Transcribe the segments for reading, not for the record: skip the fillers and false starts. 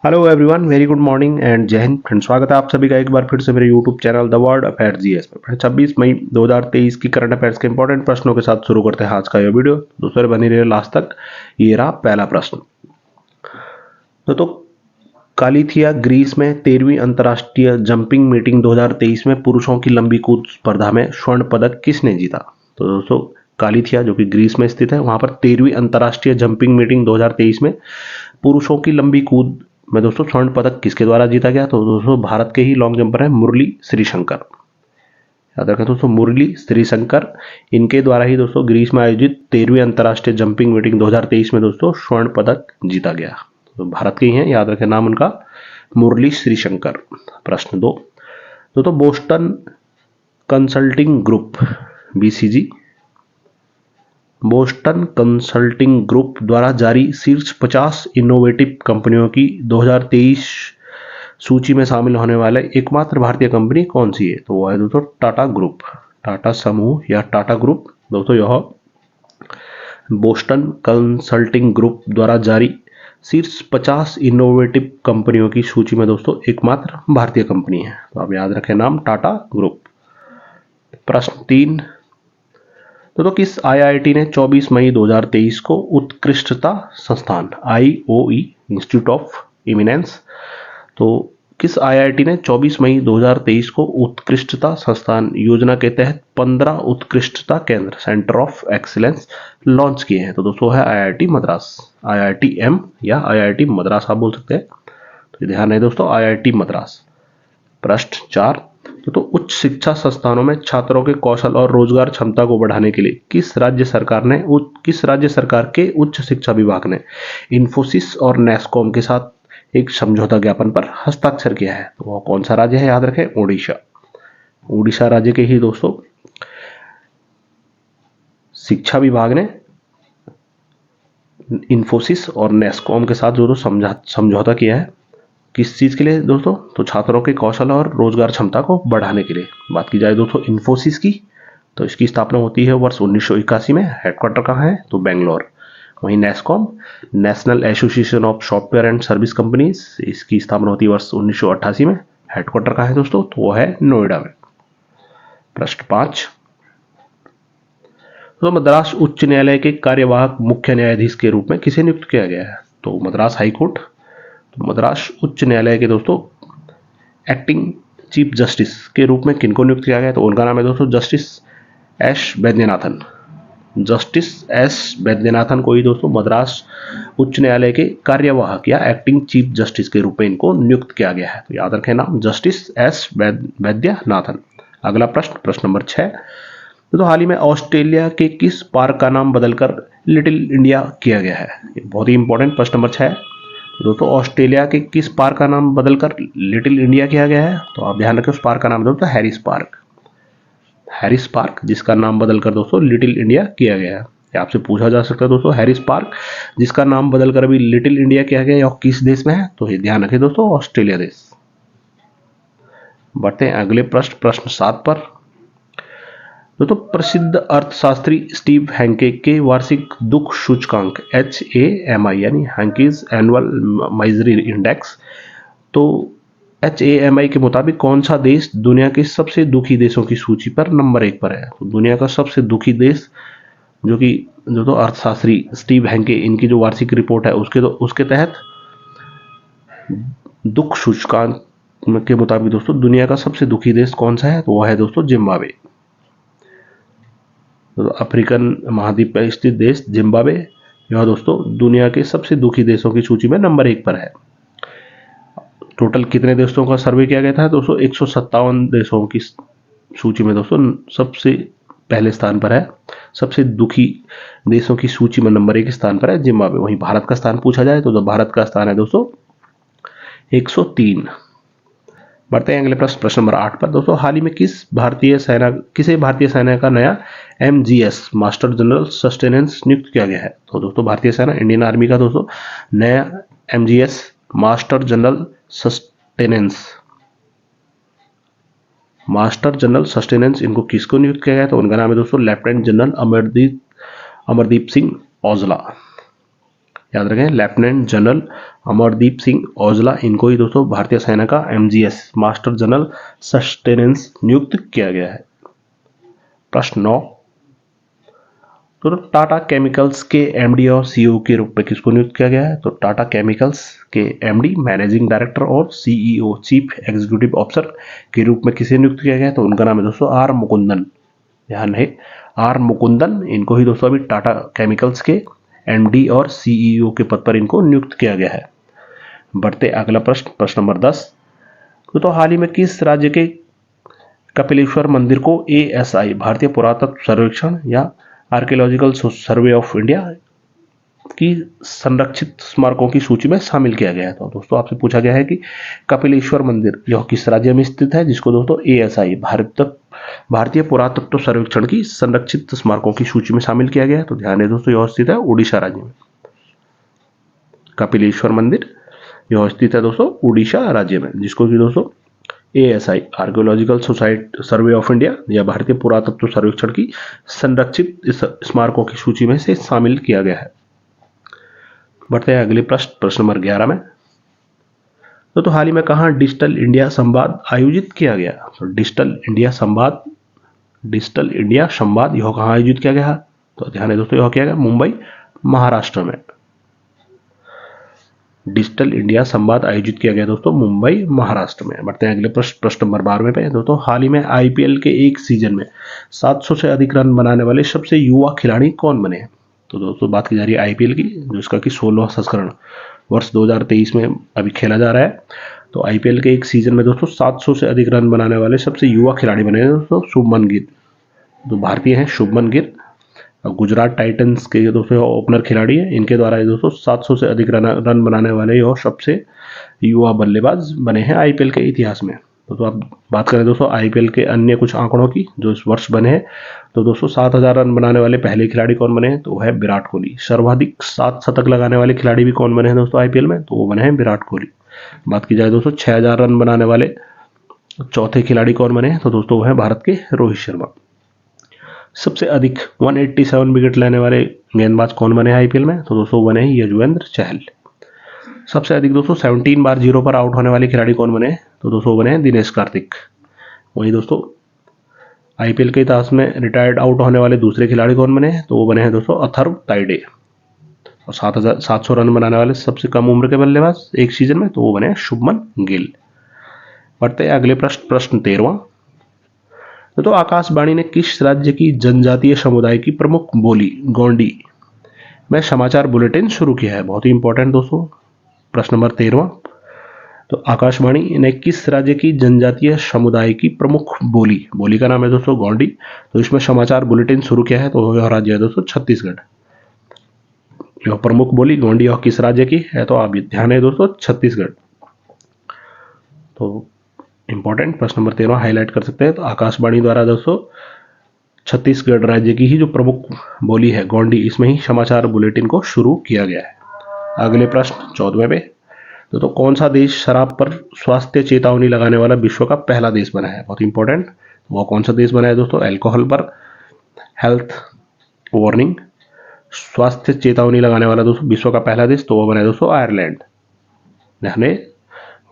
Hello everyone, very good morning and जय Hind friend. स्वागत है आप सभी का एक बार फिर से मेरे YouTube channel the world affairs GS पर। 26 मई 2023 की करंट अफेयर्स के इंपॉर्टेंट प्रश्नों के साथ शुरू करते हैं आज का यह वीडियो। दूसरे बनी रहे लास्ट तक। ये रहा पहला प्रश्न। तो कालिथिया ग्रीस में 13वीं अंतर्राष्ट्रीय जंपिंग मीटिंग 2023 में पुरुषों की लंबी कूद स्पर्धा में स्वर्ण पदक किसने जीता? तो दोस्तों, कालिथिया जो कि ग्रीस में स्थित है, वहां पर 13वीं अंतर्राष्ट्रीय जंपिंग मीटिंग 2023 में पुरुषों की लंबी कूद में दोस्तों स्वर्ण पदक किसके द्वारा जीता गया? तो दोस्तों, भारत के ही लॉन्ग जंपर है मुरली श्रीशंकर। याद रखें दोस्तों, मुरली श्रीशंकर, इनके द्वारा ही दोस्तों ग्रीस में आयोजित 13वीं अंतर्राष्ट्रीय जंपिंग मीटिंग 2023 में दोस्तों स्वर्ण पदक जीता गया। तो भारत के ही हैं, याद रखें नाम उनका, मुरली श्रीशंकर। प्रश्न 2। तो Boston consulting group BCG, Boston consulting group द्वारा जारी शीर्ष 50 इनोवेटिव कंपनियों की 2023 सूची में शामिल होने वाले एकमात्र भारतीय कंपनी कौन सी है? तो वो है दोस्तों टाटा ग्रुप, टाटा समूह या टाटा ग्रुप। दोस्तों, यह बोस्टन कंसल्टिंग ग्रुप द्वारा जारी शीर्ष 50 इनोवेटिव कंपनियों की सूची में दोस्तों एकमात्र भारतीय कंपनी है। तो आप याद रखें नाम टाटा ग्रुप। प्रश्न 3। तो किस आईआईटी ने 24 मई 2023 को उत्कृष्टता संस्थान IOE इंस्टीट्यूट ऑफ इमिनेंस, तो किस आईआईटी ने 24 मई 2023 को उत्कृष्टता संस्थान योजना के तहत 15 उत्कृष्टता केंद्र सेंटर ऑफ एक्सीलेंस लॉन्च किए हैं? तो दोस्तों है IIT मद्रास, IITM या IIT मद्रास आप बोल सकते हैं। तो ध्यान है दोस्तों, IIT मद्रास। प्रश्न 4। तो उच्च शिक्षा संस्थानों में छात्रों के कौशल और रोजगार क्षमता को बढ़ाने के लिए किस राज्य सरकार के उच्च शिक्षा विभाग ने इन्फोसिस और नेस्कॉम के साथ एक समझौता ज्ञापन पर हस्ताक्षर किया है? तो वो कौन सा राज्य है? याद रखें ओडिशा। ओडिशा राज्य के ही दोस्तों शिक्षा विभाग ने इन्फोसिस और नेस्कॉम के साथ जो समझौता किया है, किस चीज के लिए दोस्तों? तो छात्रों के कौशल और रोजगार क्षमता को बढ़ाने के लिए। बात की जाए दोस्तों इन्फोसिस की, तो इसकी स्थापना होती है वर्ष 1981 में। हेडक्वार्टर कहाँ है? तो बेंगलोर। वहीं NASSCOM, national association of software and service companies, इसकी स्थापना होती है वर्ष 1988 में। हेडक्वार्टर कहाँ है दोस्तों? तो वो है नोएडा में। प्रश्न 5। तो मद्रास उच्च न्यायालय के कार्यवाहक मुख्य न्यायाधीश के रूप में किसे नियुक्त किया गया है? तो मद्रास हाईकोर्ट, तो मद्रास उच्च न्यायालय के दोस्तों एक्टिंग चीफ जस्टिस के रूप में किनको नियुक्त किया गया? तो उनका नाम है दोस्तों justice S Vaidyanathan. Justice S Vaidyanathan को ही दोस्तों मद्रास उच्च न्यायालय के कार्यवाहक या एक्टिंग चीफ जस्टिस के रूप में इनको नियुक्त किया गया है। तो याद रखें नाम जस्टिस एस वैद्यनाथन। अगला प्रश्न, प्रश्न नंबर 6। तो हाल ही में ऑस्ट्रेलिया के किस पार्क का नाम बदलकर लिटिल इंडिया किया गया है? बहुत ही इंपॉर्टेंट प्रश्न नंबर 6। दोस्तों, ऑस्ट्रेलिया के किस पार्क का नाम बदलकर लिटिल इंडिया किया गया है? तो आप ध्यान रखें, उस पार्क का नाम दोस्तों हैरिस पार्क। हैरिस पार्क, जिसका नाम बदलकर दोस्तों लिटिल इंडिया किया गया है। आपसे पूछा जा सकता है दोस्तों, हैरिस पार्क जिसका नाम बदलकर अभी लिटिल इंडिया किया गया है, किस देश में है? तो ये ध्यान रखें दोस्तों, ऑस्ट्रेलिया देश। बढ़ते हैं अगले प्रश्न, प्रश्न 7 पर। तो प्रसिद्ध अर्थशास्त्री स्टीव हैंके के वार्षिक दुख सूचकांक HAMI यानी हैंकीज एनुअल माइजरी इंडेक्स, तो HAMI के मुताबिक कौन सा देश दुनिया के सबसे दुखी देशों की सूची पर नंबर 1 पर है? तो दुनिया का सबसे दुखी देश जो तो अर्थशास्त्री स्टीव हैंके, इनकी जो वार्षिक रिपोर्ट है उसके तहत दुख सूचकांक के मुताबिक दोस्तों दुनिया का सबसे दुखी देश कौन सा है? तो वह है दोस्तों जिम्बाब्वे। तो अफ्रीकन महाद्वीप पर स्थित देश जिम्बाब्वे, यह दोस्तों दुनिया के सबसे दुखी देशों की सूची में नंबर 1 पर है। टोटल कितने देशों का सर्वे किया गया था दोस्तों? 157 देशों की सूची में दोस्तों सबसे पहले स्थान पर है, सबसे दुखी देशों की सूची में नंबर 1 स्थान पर है जिम्बाब्वे। वहीं भारत का स्थान पूछा जाए तो भारत का स्थान है दोस्तों 103। बढ़ते हैं अगले प्रश्न, प्रश्न नंबर 8 पर। दोस्तों, हाल ही में किसे भारतीय सेना का नया MGS मास्टर जनरल सस्टेनेंस नियुक्त किया गया है? तो दोस्तों भारतीय सेना, इंडियन आर्मी का दोस्तों नया MGS मास्टर जनरल सस्टेनेंस इनको किसको नियुक्त किया गया? तो उनका नाम है दोस्तों लेफ्टिनेंट जनरल अमरदीप सिंह औजला। याद रखें, लेफ्टिनेंट जनरल अमरदीप सिंह औजला, इनको ही दोस्तों भारतीय सेना का MGS मास्टर जनरल सस्टेनेंस नियुक्त किया गया है। प्रश्न 9, तो टाटा केमिकल्स के MD और CEO के रूप में किसको नियुक्त किया गया है? तो टाटा केमिकल्स के MD मैनेजिंग डायरेक्टर और CEO चीफ एग्जीक्यूटिव ऑफिसर के रूप में किसे नियुक्त किया गया है? तो उनका नाम है दोस्तों आर मुकुंदन। ध्यान है, आर मुकुंदन, इनको ही दोस्तों अभी टाटा केमिकल्स के MD और CEO के पद पर इनको नियुक्त किया गया है। बढ़ते अगला प्रश्न, प्रश्न नंबर 10, तो हाल ही में किस राज्य के कपिलेश्वर मंदिर को ASI भारतीय पुरातत्व सर्वेक्षण या आर्कियोलॉजिकल सर्वे ऑफ इंडिया की संरक्षित स्मारकों की सूची में शामिल किया गया है? तो दोस्तों आपसे पूछा गया है कि कपिलेश्वर मंदिर यह किस राज्य में स्थित है, जिसको दोस्तों ASI भारतीय पुरातत्व सर्वेक्षण की संरक्षित स्मारकों की सूची में शामिल किया गया है? तो ध्यान है दोस्तों, यह स्थित है उड़ीसा राज्य में। कपिलेश्वर मंदिर यह स्थित है दोस्तों उड़ीसा राज्य में, जिसको कि दोस्तों ASI archaeological society survey of India या भारतीय पुरातत्व सर्वेक्षण की संरक्षित स्मारकों की सूची में से शामिल किया गया है। बढ़ते हैं अगले प्रश्न, प्रश्न नंबर 11 में, तो हाल ही में कहाँ डिजिटल इंडिया संवाद आयोजित किया गया? तो डिजिटल इंडिया संवाद यह कहाँ आयोजित किया गया? तो ध्यान है दोस्तों, यह किया गया मुंबई महाराष्ट्र में। डिजिटल इंडिया संवाद आयोजित किया गया दोस्तों मुंबई महाराष्ट्र में। बढ़ते हैं अगले प्रश्न, प्रश्न नंबर 12 पे। दोस्तों हाल ही में IPL के एक सीजन में 700 से अधिक रन बनाने वाले सबसे युवा खिलाड़ी कौन बने? तो दोस्तों बात की जा रही है IPL की, जिसका कि 16वां संस्करण वर्ष 2023 में अभी खेला जा रहा है। तो IPL के एक सीजन में दोस्तों 700 से अधिक रन बनाने वाले सबसे युवा खिलाड़ी बने हैं दोस्तों शुभमन गिल, जो भारतीय हैं शुभमन गिल, गुजरात टाइटंस के दोस्तों ओपनर खिलाड़ी है। इनके द्वारा दोस्तों 700 से अधिक रन बनाने वाले और सबसे युवा बल्लेबाज बने हैं IPL के इतिहास में। तो आप बात करें दोस्तों IPL के अन्य कुछ आंकड़ों की जो इस वर्ष बने हैं, तो दोस्तों 7000 रन बनाने वाले पहले खिलाड़ी कौन बने हैं? तो वो है विराट कोहली। सर्वाधिक 7 शतक लगाने वाले खिलाड़ी भी कौन बने हैं दोस्तों IPL में? तो वो बने हैं विराट कोहली। बात की जाए दोस्तों 6000 रन बनाने वाले चौथे खिलाड़ी कौन बने हैं? तो दोस्तों वो है भारत के रोहित शर्मा। सबसे अधिक 187 विकेट लेने वाले गेंदबाज कौन बने हैं IPL में? तो दोस्तों बने हैं यजुवेंद्र चहल। सबसे अधिक दोस्तों 17 बार 0 पर आउट होने वाले खिलाड़ी कौन बने हैं? तो दोस्तों बने हैं दिनेश कार्तिक। वही दोस्तों IPL के इतिहास में रिटायर्ड आउट होने वाले दूसरे खिलाड़ी कौन बने हैं? तो वो बने हैं दोस्तों अथर्व ताइडे। और 700 रन बनाने वाले सबसे कम उम्र के बल्लेबाज एक सीजन में, तो वो बने हैं शुभमन गिल। बढ़ते हैं अगले प्रश्न, प्रश्न 13वां। तो आकाशवाणी ने किस राज्य की जनजातीय समुदाय की प्रमुख बोली गोंडी में समाचार बुलेटिन शुरू किया है? बहुत ही इंपॉर्टेंट दोस्तों प्रश्न नंबर 13वां। तो आकाशवाणी ने किस राज्य की जनजातीय समुदाय की प्रमुख बोली का नाम है दोस्तों गोंडी, तो इसमें समाचार बुलेटिन शुरू किया है? तो यह राज्य है दोस्तों छत्तीसगढ़। यह प्रमुख बोली गोंडी और किस राज्य की है? तो आप ध्यान है दोस्तों छत्तीसगढ़। तो इंपॉर्टेंट प्रश्न नंबर 13 हाईलाइट कर सकते हैं। तो आकाशवाणी द्वारा दोस्तों छत्तीसगढ़ राज्य की ही जो प्रमुख बोली है गोंडी, इसमें ही समाचार बुलेटिन को शुरू किया गया है। अगले प्रश्न 14वें पे, तो कौन सा देश शराब पर स्वास्थ्य चेतावनी लगाने वाला विश्व का पहला देश बना है? बहुत इंपॉर्टेंट, वो कौन सा देश बना है दोस्तों? अल्कोहल पर हेल्थ वार्निंग स्वास्थ्य चेतावनी लगाने वाला दोस्तों विश्व का पहला देश, तो वो बना है दोस्तों आयरलैंड। ध्यान,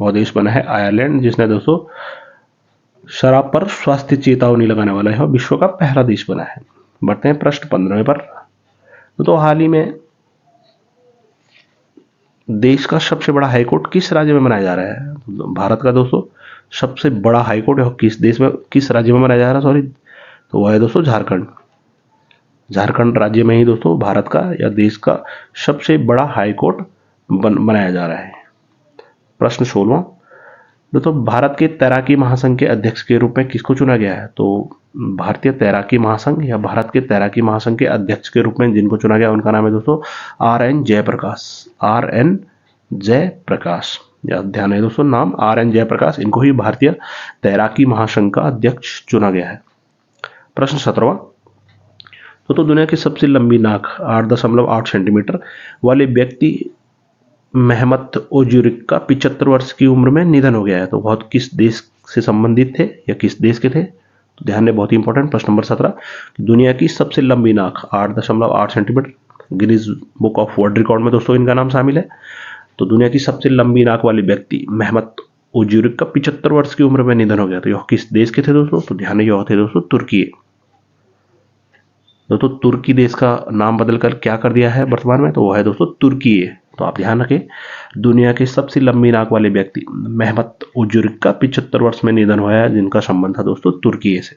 वो देश बना है आयरलैंड, जिसने दोस्तों शराब पर स्वास्थ्य चेतावनी लगाने वाला है, विश्व का पहला देश बना है। बढ़ते हैं प्रश्न 15वें पर। तो हाल ही में देश का सबसे बड़ा हाईकोर्ट किस राज्य में बनाया जा रहा है? भारत का दोस्तों सबसे बड़ा हाईकोर्ट किस देश में, किस राज्य में बनाया जा रहा है? सॉरी, तो वह है दोस्तों झारखंड। झारखंड राज्य में ही दोस्तों भारत का या देश का सबसे बड़ा हाईकोर्ट बनाया जा रहा है। प्रश्न 16वां। दोस्तों भारत के तैराकी महासंघ के अध्यक्ष के रूप में किसको चुना गया है? तो भारतीय तैराकी महासंघ या भारत के तैराकी महासंघ के अध्यक्ष के रूप में जिनको चुना गया उनका नाम है दोस्तों RN जयप्रकाश। RN जयप्रकाश, या ध्यान है दोस्तों नाम RN जयप्रकाश, इनको ही भारतीय तैराकी महासंघ का अध्यक्ष चुना गया है। प्रश्न 17वां। तो दुनिया की सबसे लंबी नाक 8.8 सेंटीमीटर वाले व्यक्ति मेहमत ओजुरिक का 75 वर्ष की उम्र में निधन हो गया है। तो बहुत किस देश से संबंधित थे या किस देश के थे? तो ध्यान दें, बहुत ही इंपॉर्टेंट प्रश्न नंबर 17। दुनिया की सबसे लंबी नाक 8.8 centimetre Guinness book of world record में दोस्तों इनका नाम शामिल है। तो दुनिया की सबसे लंबी नाक वाले व्यक्ति मेहमत ओजुरिक का 75 वर्ष की उम्र में निधन हो गया। तो यह किस देश के थे दोस्तों? तो ध्यान यह थे दोस्तों तुर्की। दोस्तों तुर्की देश का नाम बदलकर क्या कर दिया है वर्तमान में? तो वह है दोस्तों तुर्की। तो आप ध्यान रखें, दुनिया के सबसे लंबी नाक वाले व्यक्ति मेहमत ओजुरिक का 75 वर्ष में निधन हुआ है, जिनका संबंध था दोस्तों तुर्की से।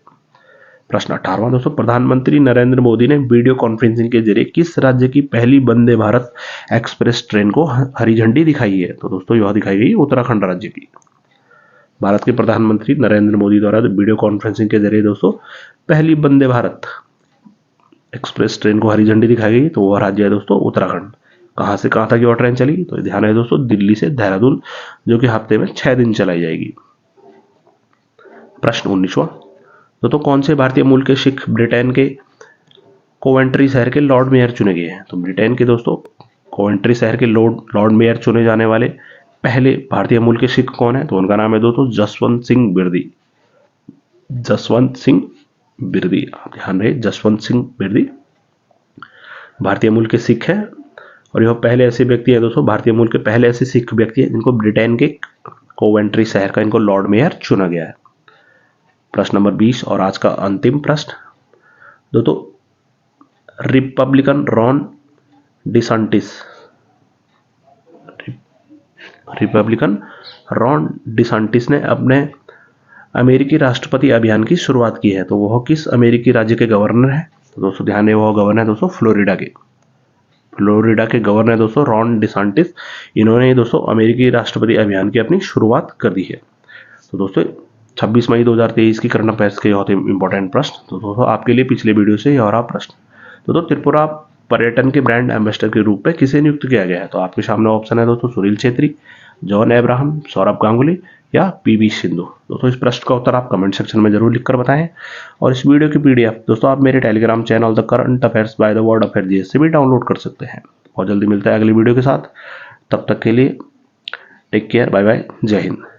प्रश्न 18वां दोस्तों, प्रधानमंत्री नरेंद्र मोदी ने वीडियो कॉन्फ्रेंसिंग के जरिए किस राज्य की पहली वंदे भारत एक्सप्रेस ट्रेन को हरी झंडी दिखाई है? तो दोस्तों यह दिखाई गई उत्तराखंड राज्य की। भारत के प्रधानमंत्री नरेंद्र मोदी द्वारा वीडियो कॉन्फ्रेंसिंग के जरिए दोस्तों पहली वंदे भारत एक्सप्रेस ट्रेन को हरी झंडी दिखाई गई, तो वह राज्य है दोस्तों उत्तराखंड। कहां से कहां तक यह ट्रेन चली? तो ध्यान है दोस्तों दिल्ली से देहरादून, जो कि हफ्ते में 6 दिन चलाई जाएगी। प्रश्न 19वां दोस्तों, कौन से भारतीय मूल के सिख ब्रिटेन के कोवेंट्री शहर के लॉर्ड मेयर चुने गए हैं? तो ब्रिटेन के दोस्तों कोवेंट्री शहर के लॉर्ड मेयर चुने जाने वाले पहले भारतीय मूल के सिख कौन है? तो उनका नाम है दोस्तों जसवंत सिंह बिरदी। जसवंत सिंह बिरदी, आप ध्यान रहे, जसवंत सिंह बिरदी भारतीय मूल के सिख है, और यह पहले ऐसे व्यक्ति है दोस्तों, भारतीय मूल के पहले ऐसे सिख व्यक्ति है जिनको ब्रिटेन के कोवेंट्री शहर का इनको लॉर्ड मेयर चुना गया है। प्रश्न नंबर 20 और आज का अंतिम प्रश्न दोस्तों, रिपब्लिकन रॉन डिसांटिस ने अपने अमेरिकी राष्ट्रपति अभियान की शुरुआत की है, तो वह किस अमेरिकी राज्य के गवर्नर है? तो दोस्तों ध्यान दें, वह गवर्नर है दोस्तों फ्लोरिडा के गवर्नर दोस्तों रॉन डिसांटिस। इन्होंने दोस्तों अमेरिकी राष्ट्रपति अभियान की अपनी शुरुआत कर दी है। तो दोस्तों 26 मई 2023 की करंट अफेयर्स के होते इंपॉर्टेंट प्रश्न। तो दोस्तों आपके लिए पिछले वीडियो से और आप प्रश्न। तो त्रिपुरा पर्यटन के ब्रांड एम्बेसडर के रूप में किसे नियुक्त किया गया है? तो आपके सामने ऑप्शन है दोस्तों सुनील छेत्री, जॉन अब्राहम, सौरभ गांगुली या पीवी सिंधु। दोस्तों इस प्रश्न का उत्तर आप कमेंट सेक्शन में जरूर लिखकर बताएं, और इस वीडियो की पीडीएफ दोस्तों आप मेरे Telegram channel the current affairs by the word affair GS से भी डाउनलोड कर सकते हैं। बहुत जल्दी मिलता है अगली वीडियो के साथ, तब तक के लिए टेक केयर, बाय बाय, जय हिंद।